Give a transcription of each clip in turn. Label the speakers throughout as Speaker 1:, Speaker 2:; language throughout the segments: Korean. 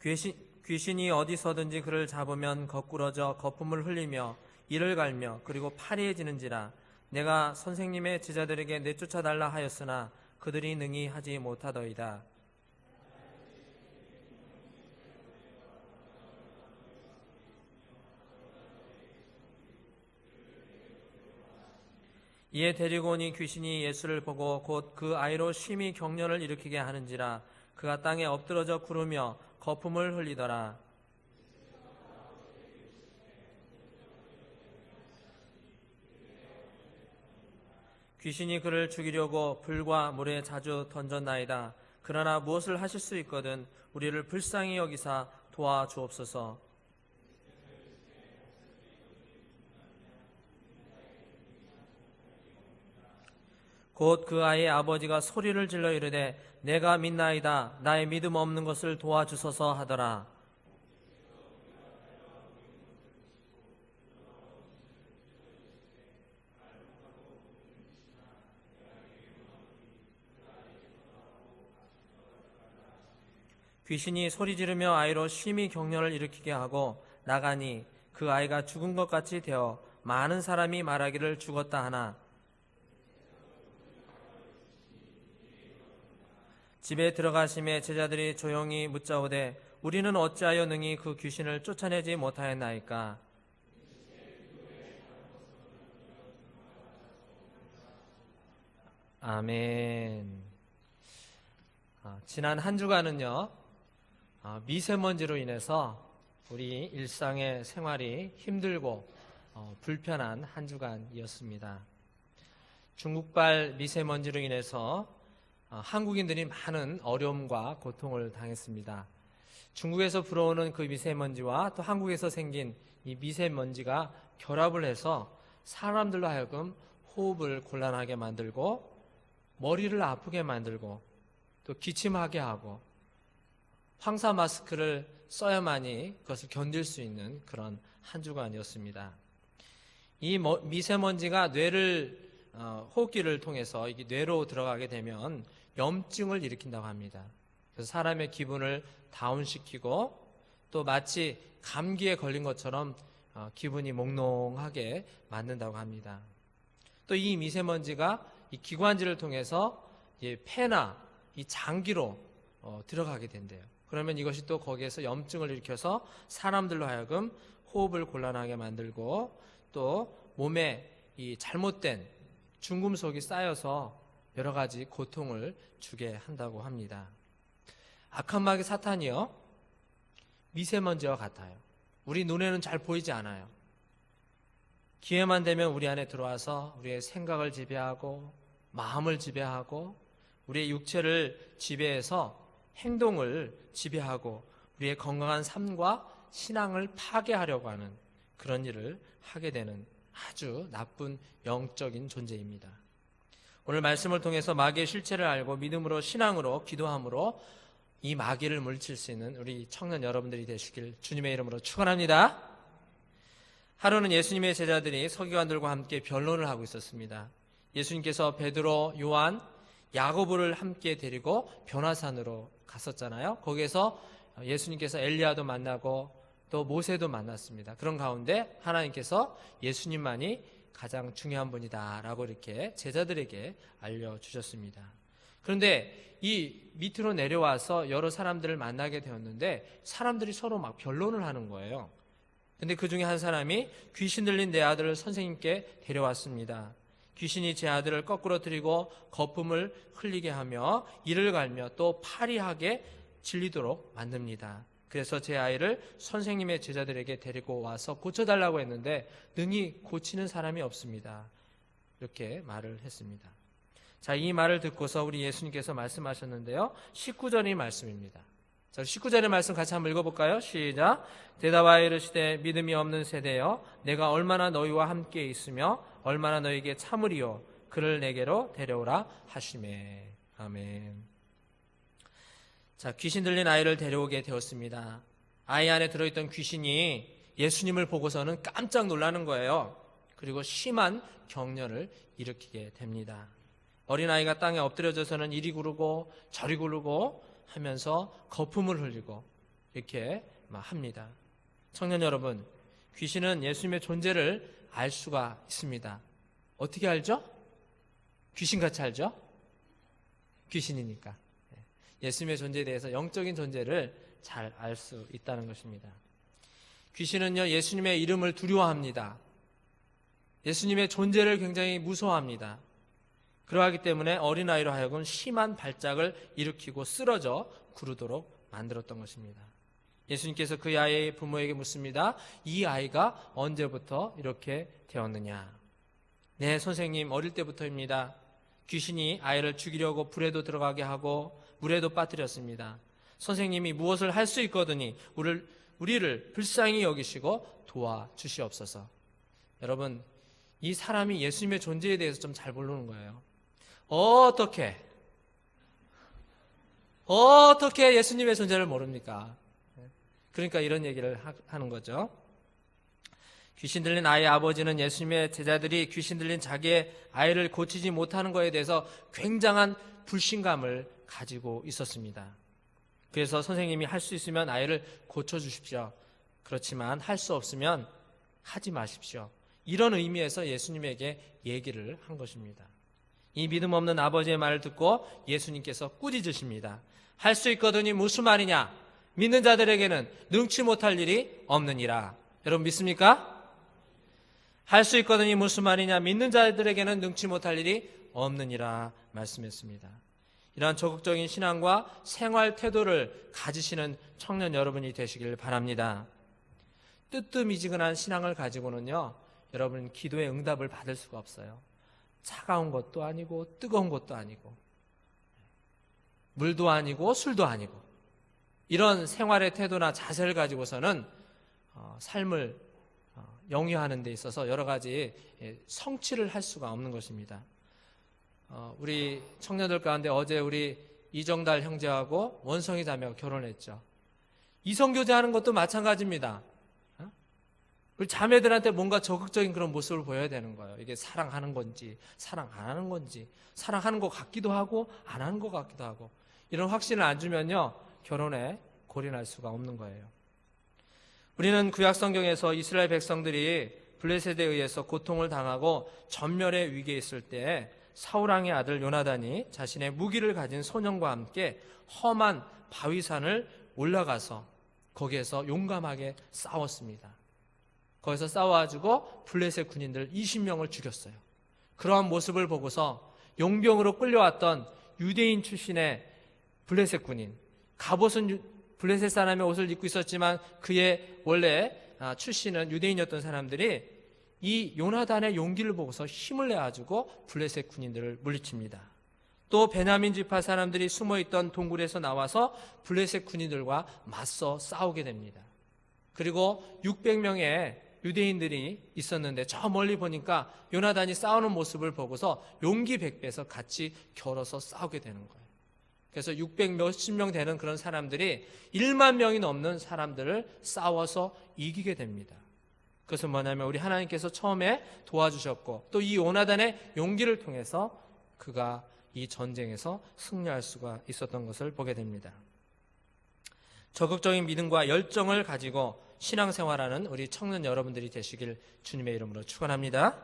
Speaker 1: 귀신이 어디서든지 그를 잡으면 거꾸러져 거품을 흘리며 이를 갈며 그리고 파리해지는지라. 내가 선생님의 제자들에게 내쫓아달라 하였으나 그들이 능히 하지 못하더이다. 이에 데리고 오니 귀신이 예수를 보고 곧 그 아이로 심히 경련을 일으키게 하는지라. 그가 땅에 엎드러져 구르며 거품을 흘리더라. 귀신이 그를 죽이려고 불과 물에 자주 던졌나이다. 그러나 무엇을 하실 수 있거든 우리를 불쌍히 여기사 도와주옵소서. 곧 그 아이의 아버지가 소리를 질러 이르되 내가 믿나이다. 나의 믿음 없는 것을 도와주소서 하더라. 귀신이 소리 지르며 아이로 심히 경련을 일으키게 하고 나가니 그 아이가 죽은 것 같이 되어 많은 사람이 말하기를 죽었다 하나 집에 들어가심에 제자들이 조용히 묻자오되 우리는 어찌하여 능히 그 귀신을 쫓아내지 못하였나이까. 아멘. 지난 한 주간은요 미세먼지로 인해서 우리 일상의 생활이 힘들고 불편한 한 주간이었습니다. 중국발 미세먼지로 인해서 한국인들이 많은 어려움과 고통을 당했습니다. 중국에서 불어오는 그 미세먼지와 또 한국에서 생긴 이 미세먼지가 결합을 해서 사람들로 하여금 호흡을 곤란하게 만들고 머리를 아프게 만들고 또 기침하게 하고 황사 마스크를 써야만이 그것을 견딜 수 있는 그런 한 주간이었습니다. 이 미세먼지가 뇌를 호흡기를 통해서 이게 뇌로 들어가게 되면 염증을 일으킨다고 합니다. 그래서 사람의 기분을 다운시키고 또 마치 감기에 걸린 것처럼 기분이 몽롱하게 만든다고 합니다. 또 이 미세먼지가 이 기관지를 통해서 폐나 이 장기로 들어가게 된대요. 그러면 이것이 또 거기에서 염증을 일으켜서 사람들로 하여금 호흡을 곤란하게 만들고 또 몸에 이 잘못된 중금속이 쌓여서 여러 가지 고통을 주게 한다고 합니다. 악한 마귀 사탄이요 미세먼지와 같아요. 우리 눈에는 잘 보이지 않아요. 기회만 되면 우리 안에 들어와서 우리의 생각을 지배하고 마음을 지배하고 우리의 육체를 지배해서 행동을 지배하고 우리의 건강한 삶과 신앙을 파괴하려고 하는 그런 일을 하게 되는 아주 나쁜 영적인 존재입니다. 오늘 말씀을 통해서 마귀의 실체를 알고 믿음으로 신앙으로 기도함으로 이 마귀를 물리칠 수 있는 우리 청년 여러분들이 되시길 주님의 이름으로 축원합니다. 하루는 예수님의 제자들이 서기관들과 함께 변론을 하고 있었습니다. 예수님께서 베드로, 요한, 야고보를 함께 데리고 변화산으로 갔었잖아요. 거기에서 예수님께서 엘리야도 만나고 또 모세도 만났습니다. 그런 가운데 하나님께서 예수님만이 가장 중요한 분이다라고 이렇게 제자들에게 알려주셨습니다. 그런데 이 밑으로 내려와서 여러 사람들을 만나게 되었는데 사람들이 서로 막 변론을 하는 거예요. 근데 그 중에 한 사람이 귀신 들린 내 아들을 선생님께 데려왔습니다. 귀신이 제 아들을 거꾸로 들이고 거품을 흘리게 하며 이를 갈며 또 파리하게 질리도록 만듭니다. 그래서 제 아이를 선생님의 제자들에게 데리고 와서 고쳐달라고 했는데 능히 고치는 사람이 없습니다. 이렇게 말을 했습니다. 자, 이 말을 듣고서 우리 예수님께서 말씀하셨는데요. 19절의 말씀입니다. 자, 19절의 말씀 같이 한번 읽어볼까요? 시작. 대답하여 이르시되 믿음이 없는 세대여 내가 얼마나 너희와 함께 있으며 얼마나 너희에게 참으리요 그를 내게로 데려오라 하시매. 아멘. 자, 귀신 들린 아이를 데려오게 되었습니다. 아이 안에 들어있던 귀신이 예수님을 보고서는 깜짝 놀라는 거예요. 그리고 심한 경련을 일으키게 됩니다. 어린아이가 땅에 엎드려져서는 이리 구르고 저리 구르고 하면서 거품을 흘리고 이렇게 합니다. 청년 여러분, 귀신은 예수님의 존재를 알 수가 있습니다. 어떻게 알죠? 귀신같이 알죠? 귀신이니까. 예수님의 존재에 대해서 영적인 존재를 잘 알 수 있다는 것입니다. 귀신은요, 예수님의 이름을 두려워합니다. 예수님의 존재를 굉장히 무서워합니다. 그러하기 때문에 어린아이로 하여금 심한 발작을 일으키고 쓰러져 구르도록 만들었던 것입니다. 예수님께서 그 아이의 부모에게 묻습니다. 이 아이가 언제부터 이렇게 되었느냐? 네, 선생님, 어릴 때부터입니다. 귀신이 아이를 죽이려고 불에도 들어가게 하고 물에도 빠뜨렸습니다. 선생님이 무엇을 할 수 있거든요. 우리를 불쌍히 여기시고 도와주시옵소서. 여러분, 이 사람이 예수님의 존재에 대해서 좀 잘 모르는 거예요. 어떻게 예수님의 존재를 모릅니까? 그러니까 이런 얘기를 하는 거죠. 귀신 들린 아이의 아버지는 예수님의 제자들이 귀신 들린 자기의 아이를 고치지 못하는 것에 대해서 굉장한 불신감을 가지고 있었습니다. 그래서 선생님이 할 수 있으면 아이를 고쳐주십시오. 그렇지만 할 수 없으면 하지 마십시오. 이런 의미에서 예수님에게 얘기를 한 것입니다. 이 믿음 없는 아버지의 말을 듣고 예수님께서 꾸짖으십니다. 할 수 있거든이 무슨 말이냐? 믿는 자들에게는 능치 못할 일이 없느니라. 여러분 믿습니까? 할 수 있거든이 무슨 말이냐? 믿는 자들에게는 능치 못할 일이 없느니라 말씀했습니다. 이러한 적극적인 신앙과 생활 태도를 가지시는 청년 여러분이 되시길 바랍니다. 뜨뜻미지근한 신앙을 가지고는요, 여러분 기도의 응답을 받을 수가 없어요. 차가운 것도 아니고 뜨거운 것도 아니고 물도 아니고 술도 아니고 이런 생활의 태도나 자세를 가지고서는 삶을 영위하는 데 있어서 여러 가지 성취를 할 수가 없는 것입니다. 우리 청년들 가운데 어제 우리 이정달 형제하고 원성희 자매가 결혼했죠. 이성교제하는 것도 마찬가지입니다. 우리 자매들한테 뭔가 적극적인 그런 모습을 보여야 되는 거예요. 이게 사랑하는 건지 사랑 안 하는 건지, 사랑하는 것 같기도 하고 안 하는 것 같기도 하고, 이런 확신을 안 주면요 결혼에 골인할 수가 없는 거예요. 우리는 구약 성경에서 이스라엘 백성들이 블레셋에 의해서 고통을 당하고 전멸의 위기에 있을 때 사울왕의 아들 요나단이 자신의 무기를 가진 소년과 함께 험한 바위산을 올라가서 거기에서 용감하게 싸웠습니다. 거기서 싸워가지고 블레셋 군인들 20명을 죽였어요. 그러한 모습을 보고서 용병으로 끌려왔던 유대인 출신의 블레셋 군인, 갑옷은 블레셋 사람의 옷을 입고 있었지만 그의 원래 출신은 유대인이었던 사람들이 이 요나단의 용기를 보고서 힘을 내가지고 블레셋 군인들을 물리칩니다. 또 베냐민 지파 사람들이 숨어있던 동굴에서 나와서 블레셋 군인들과 맞서 싸우게 됩니다. 그리고 600명의 유대인들이 있었는데 저 멀리 보니까 요나단이 싸우는 모습을 보고서 용기 100배에서 같이 겨뤄서 싸우게 되는 거예요. 그래서 600 몇십 명 되는 그런 사람들이 1만 명이 넘는 사람들을 싸워서 이기게 됩니다. 그것은 뭐냐면 우리 하나님께서 처음에 도와주셨고 또 이 요나단의 용기를 통해서 그가 이 전쟁에서 승리할 수가 있었던 것을 보게 됩니다. 적극적인 믿음과 열정을 가지고 신앙생활하는 우리 청년 여러분들이 되시길 주님의 이름으로 축원합니다.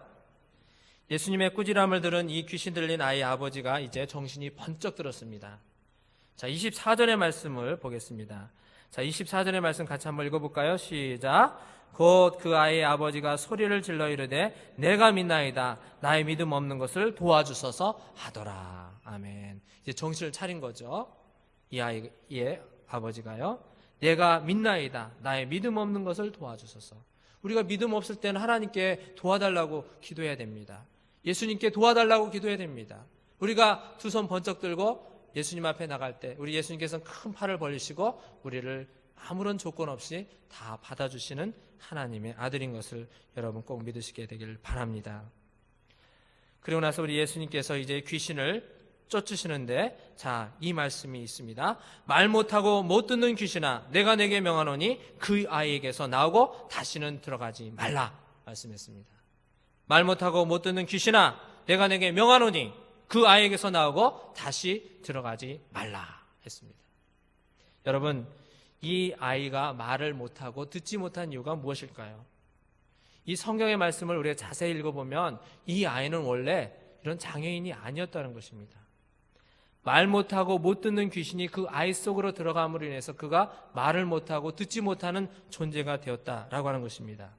Speaker 1: 예수님의 꾸지람을 들은 이 귀신 들린 아이의 아버지가 이제 정신이 번쩍 들었습니다. 자, 24절의 말씀을 보겠습니다. 자, 24절의 말씀 같이 한번 읽어볼까요? 시작. 곧 그 아이의 아버지가 소리를 질러 이르되 내가 믿나이다. 나의 믿음 없는 것을 도와주소서 하더라. 아멘. 이제 정신을 차린 거죠. 이 아이의 아버지가요. 내가 믿나이다. 나의 믿음 없는 것을 도와주소서. 우리가 믿음 없을 때는 하나님께 도와달라고 기도해야 됩니다. 예수님께 도와달라고 기도해야 됩니다. 우리가 두 손 번쩍 들고 예수님 앞에 나갈 때 우리 예수님께서는 큰 팔을 벌리시고 우리를 아무런 조건 없이 다 받아주시는 하나님의 아들인 것을 여러분 꼭 믿으시게 되길 바랍니다. 그리고 나서 우리 예수님께서 이제 귀신을 쫓으시는데, 자, 이 말씀이 있습니다. 말 못하고 못 듣는 귀신아, 내가 내게 명하노니 그 아이에게서 나오고 다시는 들어가지 말라 말씀했습니다. 말 못하고 못 듣는 귀신아, 내가 내게 명하노니 그 아이에게서 나오고 다시 들어가지 말라 했습니다. 여러분, 이 아이가 말을 못하고 듣지 못한 이유가 무엇일까요? 이 성경의 말씀을 우리가 자세히 읽어보면 이 아이는 원래 이런 장애인이 아니었다는 것입니다. 말 못하고 못 듣는 귀신이 그 아이 속으로 들어감으로 인해서 그가 말을 못하고 듣지 못하는 존재가 되었다라고 하는 것입니다.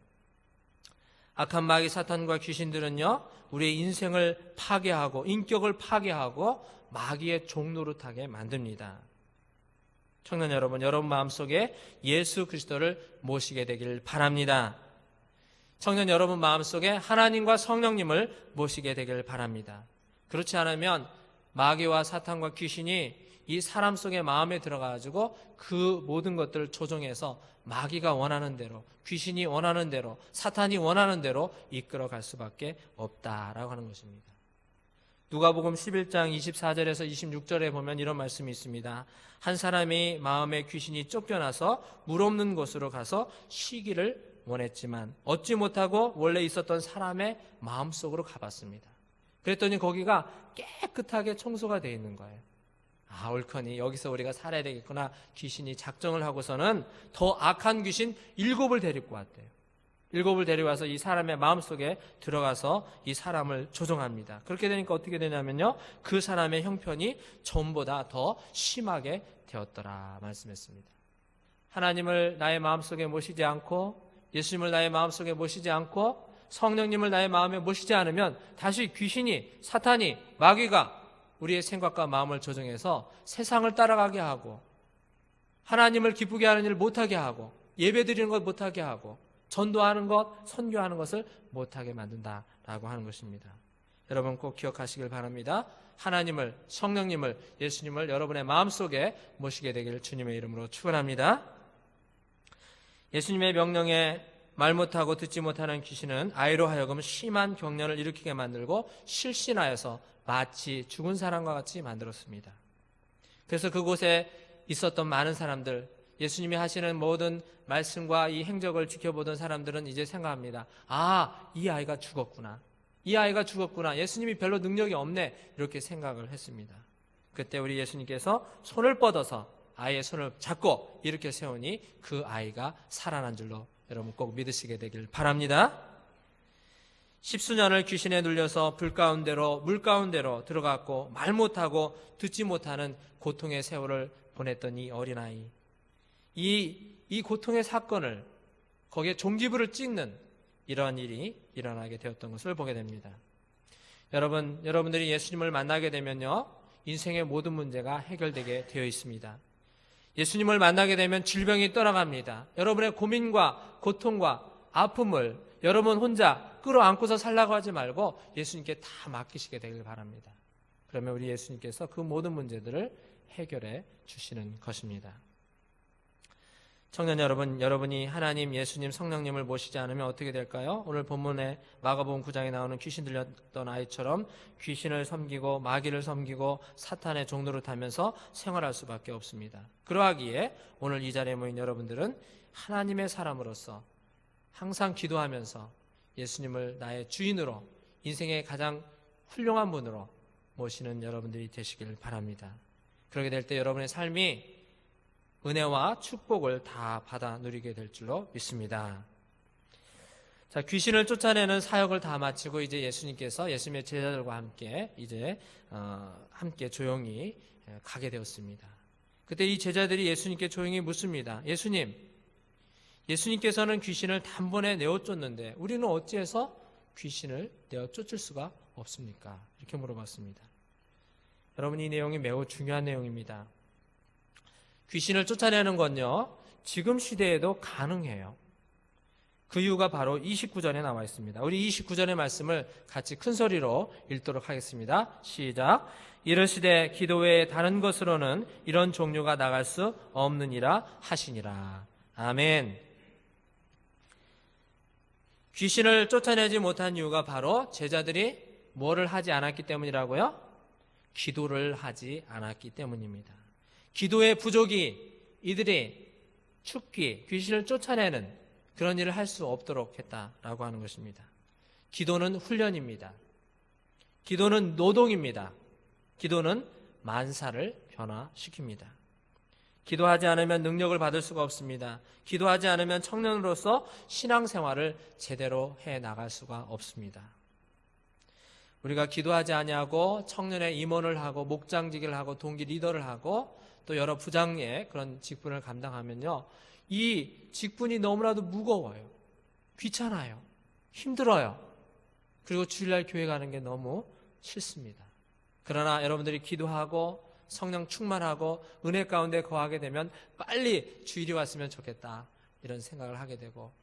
Speaker 1: 악한 마귀 사탄과 귀신들은요, 우리의 인생을 파괴하고 인격을 파괴하고 마귀의 종노릇하게 만듭니다. 청년 여러분, 여러분 마음속에 예수 그리스도를 모시게 되길 바랍니다. 청년 여러분 마음속에 하나님과 성령님을 모시게 되길 바랍니다. 그렇지 않으면 마귀와 사탄과 귀신이 이 사람 속의 마음에 들어가가지고 그 모든 것들을 조종해서 마귀가 원하는 대로, 귀신이 원하는 대로, 사탄이 원하는 대로 이끌어갈 수밖에 없다라고 하는 것입니다. 누가복음 11장 24절에서 26절에 보면 이런 말씀이 있습니다. 한 사람이 마음에 귀신이 쫓겨나서 물 없는 곳으로 가서 쉬기를 원했지만 얻지 못하고 원래 있었던 사람의 마음속으로 가봤습니다. 그랬더니 거기가 깨끗하게 청소가 되어 있는 거예요. 아, 옳거니 여기서 우리가 살아야 되겠구나. 귀신이 작정을 하고서는 더 악한 귀신 7을 데리고 왔대요. 7을 데려와서 이 사람의 마음속에 들어가서 이 사람을 조종합니다. 그렇게 되니까 어떻게 되냐면요, 그 사람의 형편이 전보다 더 심하게 되었더라 말씀했습니다. 하나님을 나의 마음속에 모시지 않고, 예수님을 나의 마음속에 모시지 않고, 성령님을 나의 마음에 모시지 않으면 다시 귀신이, 사탄이, 마귀가 우리의 생각과 마음을 조종해서 세상을 따라가게 하고, 하나님을 기쁘게 하는 일을 못하게 하고, 예배 드리는 것 못하게 하고, 전도하는 것, 선교하는 것을 못하게 만든다라고 하는 것입니다. 여러분 꼭 기억하시길 바랍니다. 하나님을, 성령님을, 예수님을 여러분의 마음속에 모시게 되기를 주님의 이름으로 축원합니다. 예수님의 명령에 말 못하고 듣지 못하는 귀신은 아이로 하여금 심한 경련을 일으키게 만들고 실신하여서 마치 죽은 사람과 같이 만들었습니다. 그래서 그곳에 있었던 많은 사람들, 예수님이 하시는 모든 말씀과 이 행적을 지켜보던 사람들은 이제 생각합니다. 아, 이 아이가 죽었구나. 이 아이가 죽었구나. 예수님이 별로 능력이 없네. 이렇게 생각을 했습니다. 그때 우리 예수님께서 손을 뻗어서 아이의 손을 잡고 이렇게 세우니 그 아이가 살아난 줄로 여러분 꼭 믿으시게 되길 바랍니다. 10수년을 귀신에 눌려서 불 가운데로, 물 가운데로 들어갔고 말 못하고 듣지 못하는 고통의 세월을 보냈던 이 어린아이, 이 고통의 사건을 거기에 종지부를 찍는 이러한 일이 일어나게 되었던 것을 보게 됩니다. 여러분들이 예수님을 만나게 되면요, 인생의 모든 문제가 해결되게 되어 있습니다. 예수님을 만나게 되면 질병이 떠나갑니다. 여러분의 고민과 고통과 아픔을 여러분 혼자 끌어안고서 살라고 하지 말고 예수님께 다 맡기시게 되길 바랍니다. 그러면 우리 예수님께서 그 모든 문제들을 해결해 주시는 것입니다. 청년 여러분, 여러분이 하나님, 예수님, 성령님을 모시지 않으면 어떻게 될까요? 오늘 본문에 마가복음 9장에 나오는 귀신 들렸던 아이처럼 귀신을 섬기고 마귀를 섬기고 사탄의 종노릇 하면서 생활할 수밖에 없습니다. 그러하기에 오늘 이 자리에 모인 여러분들은 하나님의 사람으로서 항상 기도하면서 예수님을 나의 주인으로, 인생의 가장 훌륭한 분으로 모시는 여러분들이 되시길 바랍니다. 그렇게 될 때 여러분의 삶이 은혜와 축복을 다 받아 누리게 될 줄로 믿습니다. 자, 귀신을 쫓아내는 사역을 다 마치고 이제 예수님께서 예수님의 제자들과 함께 이제 함께 조용히 가게 되었습니다. 그때 이 제자들이 예수님께 조용히 묻습니다. 예수님께서는 귀신을 단번에 내어 쫓는데 우리는 어찌해서 귀신을 내어 쫓을 수가 없습니까? 이렇게 물어봤습니다. 여러분, 이 내용이 매우 중요한 내용입니다. 귀신을 쫓아내는 건요, 지금 시대에도 가능해요. 그 이유가 바로 29절에 나와 있습니다. 우리 29절의 말씀을 같이 큰 소리로 읽도록 하겠습니다. 시작. 이르시되 기도 외에 다른 것으로는 이런 종류가 나갈 수 없느니라 하시니라. 아멘. 귀신을 쫓아내지 못한 이유가 바로 제자들이 뭐를 하지 않았기 때문이라고요? 기도를 하지 않았기 때문입니다. 기도의 부족이 이들이 축기, 귀신을 쫓아내는 그런 일을 할 수 없도록 했다라고 하는 것입니다. 기도는 훈련입니다. 기도는 노동입니다. 기도는 만사를 변화시킵니다. 기도하지 않으면 능력을 받을 수가 없습니다. 기도하지 않으면 청년으로서 신앙생활을 제대로 해 나갈 수가 없습니다. 우리가 기도하지 아니하고 청년의 임원을 하고 목장직을 하고 동기 리더를 하고 또 여러 부장의 그런 직분을 감당하면요, 이 직분이 너무나도 무거워요. 귀찮아요. 힘들어요. 그리고 주일날 교회 가는 게 너무 싫습니다. 그러나 여러분들이 기도하고 성령 충만하고 은혜 가운데 거하게 되면 빨리 주일이 왔으면 좋겠다, 이런 생각을 하게 되고,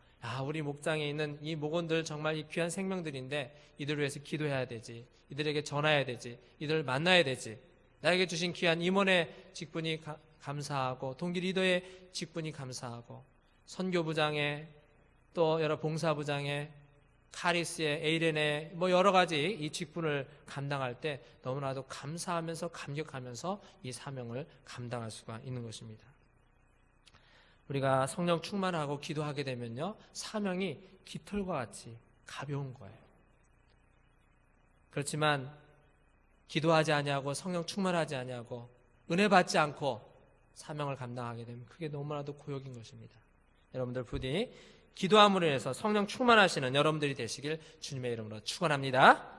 Speaker 1: 우리 목장에 있는 이 목원들 정말 이 귀한 생명들인데 이들을 위해서 기도해야 되지, 이들에게 전해야 되지, 이들을 만나야 되지, 나에게 주신 귀한 임원의 직분이 감사하고 동기 리더의 직분이 감사하고 선교부장의 또 여러 봉사부장의 카리스의 에이렌의 여러 가지 이 직분을 감당할 때 너무나도 감사하면서 감격하면서 이 사명을 감당할 수가 있는 것입니다. 우리가 성령 충만하고 기도하게 되면요, 사명이 깃털과 같이 가벼운 거예요. 그렇지만 기도하지 아니하고 성령 충만하지 아니하고 은혜 받지 않고 사명을 감당하게 되면 그게 너무나도 고역인 것입니다. 여러분들 부디 기도함으로 인해서 성령 충만하시는 여러분들이 되시길 주님의 이름으로 축원합니다.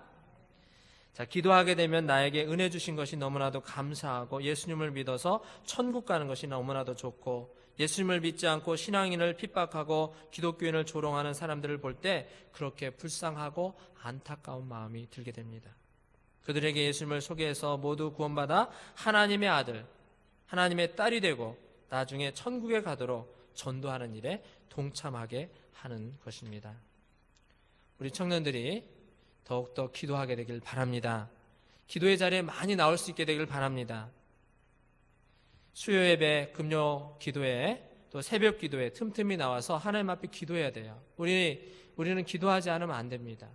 Speaker 1: 자, 기도하게 되면 나에게 은혜 주신 것이 너무나도 감사하고 예수님을 믿어서 천국 가는 것이 너무나도 좋고, 예수님을 믿지 않고 신앙인을 핍박하고 기독교인을 조롱하는 사람들을 볼 때 그렇게 불쌍하고 안타까운 마음이 들게 됩니다. 그들에게 예수님을 소개해서 모두 구원받아 하나님의 아들, 하나님의 딸이 되고 나중에 천국에 가도록 전도하는 일에 동참하게 하는 것입니다. 우리 청년들이 더욱더 기도하게 되길 바랍니다. 기도의 자리에 많이 나올 수 있게 되길 바랍니다. 수요 예배, 금요 기도회, 또 새벽 기도회 틈틈이 나와서 하나님 앞에 기도해야 돼요. 우리는 기도하지 않으면 안 됩니다.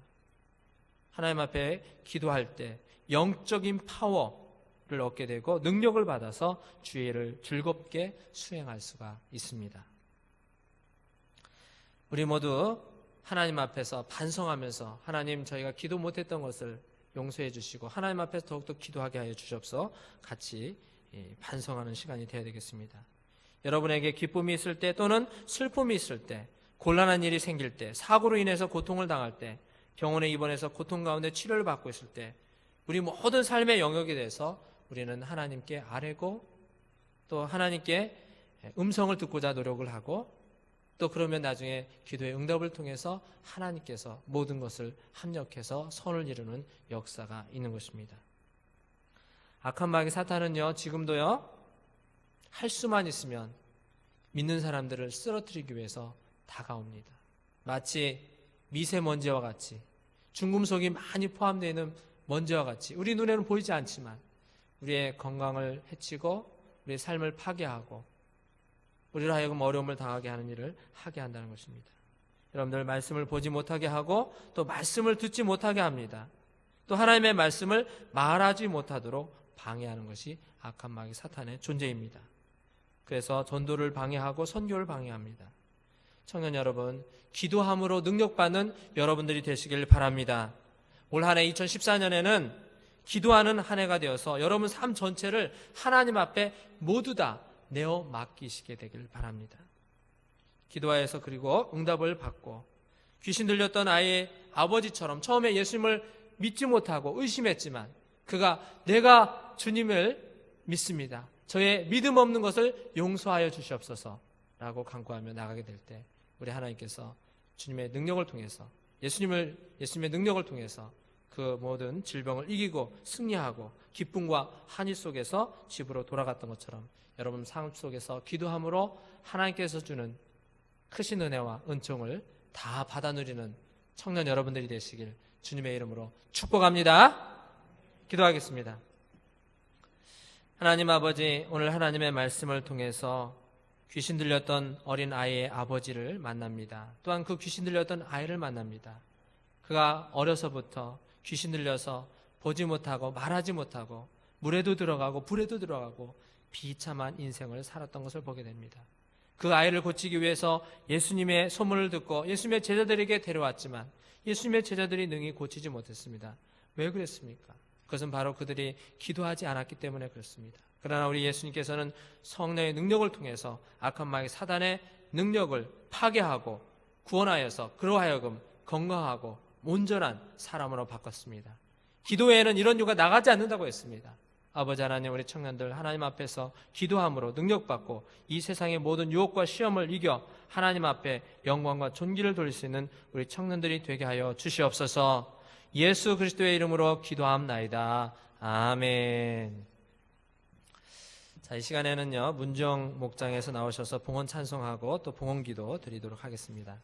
Speaker 1: 하나님 앞에 기도할 때 영적인 파워를 얻게 되고 능력을 받아서 주의 일을 즐겁게 수행할 수가 있습니다. 우리 모두 하나님 앞에서 반성하면서, 하나님, 저희가 기도 못했던 것을 용서해 주시고 하나님 앞에서 더욱더 기도하게 하여 주시옵소서. 같이 반성하는 시간이 되어야 되겠습니다. 여러분에게 기쁨이 있을 때 또는 슬픔이 있을 때, 곤란한 일이 생길 때, 사고로 인해서 고통을 당할 때, 병원에 입원해서 고통 가운데 치료를 받고 있을 때, 우리 모든 삶의 영역에 대해서 우리는 하나님께 아뢰고 또 하나님께 음성을 듣고자 노력을 하고, 또 그러면 나중에 기도의 응답을 통해서 하나님께서 모든 것을 합력해서 선을 이루는 역사가 있는 것입니다. 악한 마귀 사탄은요, 지금도요, 할 수만 있으면 믿는 사람들을 쓰러뜨리기 위해서 다가옵니다. 마치 미세먼지와 같이, 중금속이 많이 포함되어 있는 먼지와 같이 우리 눈에는 보이지 않지만 우리의 건강을 해치고 우리의 삶을 파괴하고 우리로 하여금 어려움을 당하게 하는 일을 하게 한다는 것입니다. 여러분들, 말씀을 보지 못하게 하고 또 말씀을 듣지 못하게 합니다. 또 하나님의 말씀을 말하지 못하도록 방해하는 것이 악한 마귀 사탄의 존재입니다. 그래서 전도를 방해하고 선교를 방해합니다. 청년 여러분, 기도함으로 능력받는 여러분들이 되시길 바랍니다. 올 한 해 2014년에는 기도하는 한 해가 되어서 여러분 삶 전체를 하나님 앞에 모두 다 내어 맡기시게 되길 바랍니다. 기도하여서 그리고 응답을 받고, 귀신 들렸던 아이의 아버지처럼 처음에 예수님을 믿지 못하고 의심했지만 내가 주님을 믿습니다, 저의 믿음 없는 것을 용서하여 주시옵소서 라고 간구하며 나가게 될 때 우리 하나님께서 주님의 능력을 통해서, 예수님의 능력을 통해서 그 모든 질병을 이기고 승리하고 기쁨과 한이 속에서 집으로 돌아갔던 것처럼 여러분 삶 속에서 기도함으로 하나님께서 주는 크신 은혜와 은총을 다 받아 누리는 청년 여러분들이 되시길 주님의 이름으로 축복합니다. 기도하겠습니다. 하나님 아버지, 오늘 하나님의 말씀을 통해서 귀신 들렸던 어린 아이의 아버지를 만납니다. 또한 그 귀신 들렸던 아이를 만납니다. 그가 어려서부터 귀신 들려서 보지 못하고 말하지 못하고 물에도 들어가고 불에도 들어가고 비참한 인생을 살았던 것을 보게 됩니다. 그 아이를 고치기 위해서 예수님의 소문을 듣고 예수님의 제자들에게 데려왔지만 예수님의 제자들이 능히 고치지 못했습니다. 왜 그랬습니까? 그것은 바로 그들이 기도하지 않았기 때문에 그렇습니다. 그러나 우리 예수님께서는 성령의 능력을 통해서 악한 마귀 사단의 능력을 파괴하고 구원하여서 그로 하여금 건강하고 온전한 사람으로 바꿨습니다. 기도회에는 이런 유가 나가지 않는다고 했습니다. 아버지 하나님, 우리 청년들 하나님 앞에서 기도함으로 능력받고 이 세상의 모든 유혹과 시험을 이겨 하나님 앞에 영광과 존귀를 돌릴 수 있는 우리 청년들이 되게 하여 주시옵소서. 예수 그리스도의 이름으로 기도함나이다. 아멘. 자, 이 시간에는요, 문정 목장에서 나오셔서 봉헌 찬송하고 또 봉헌 기도 드리도록 하겠습니다.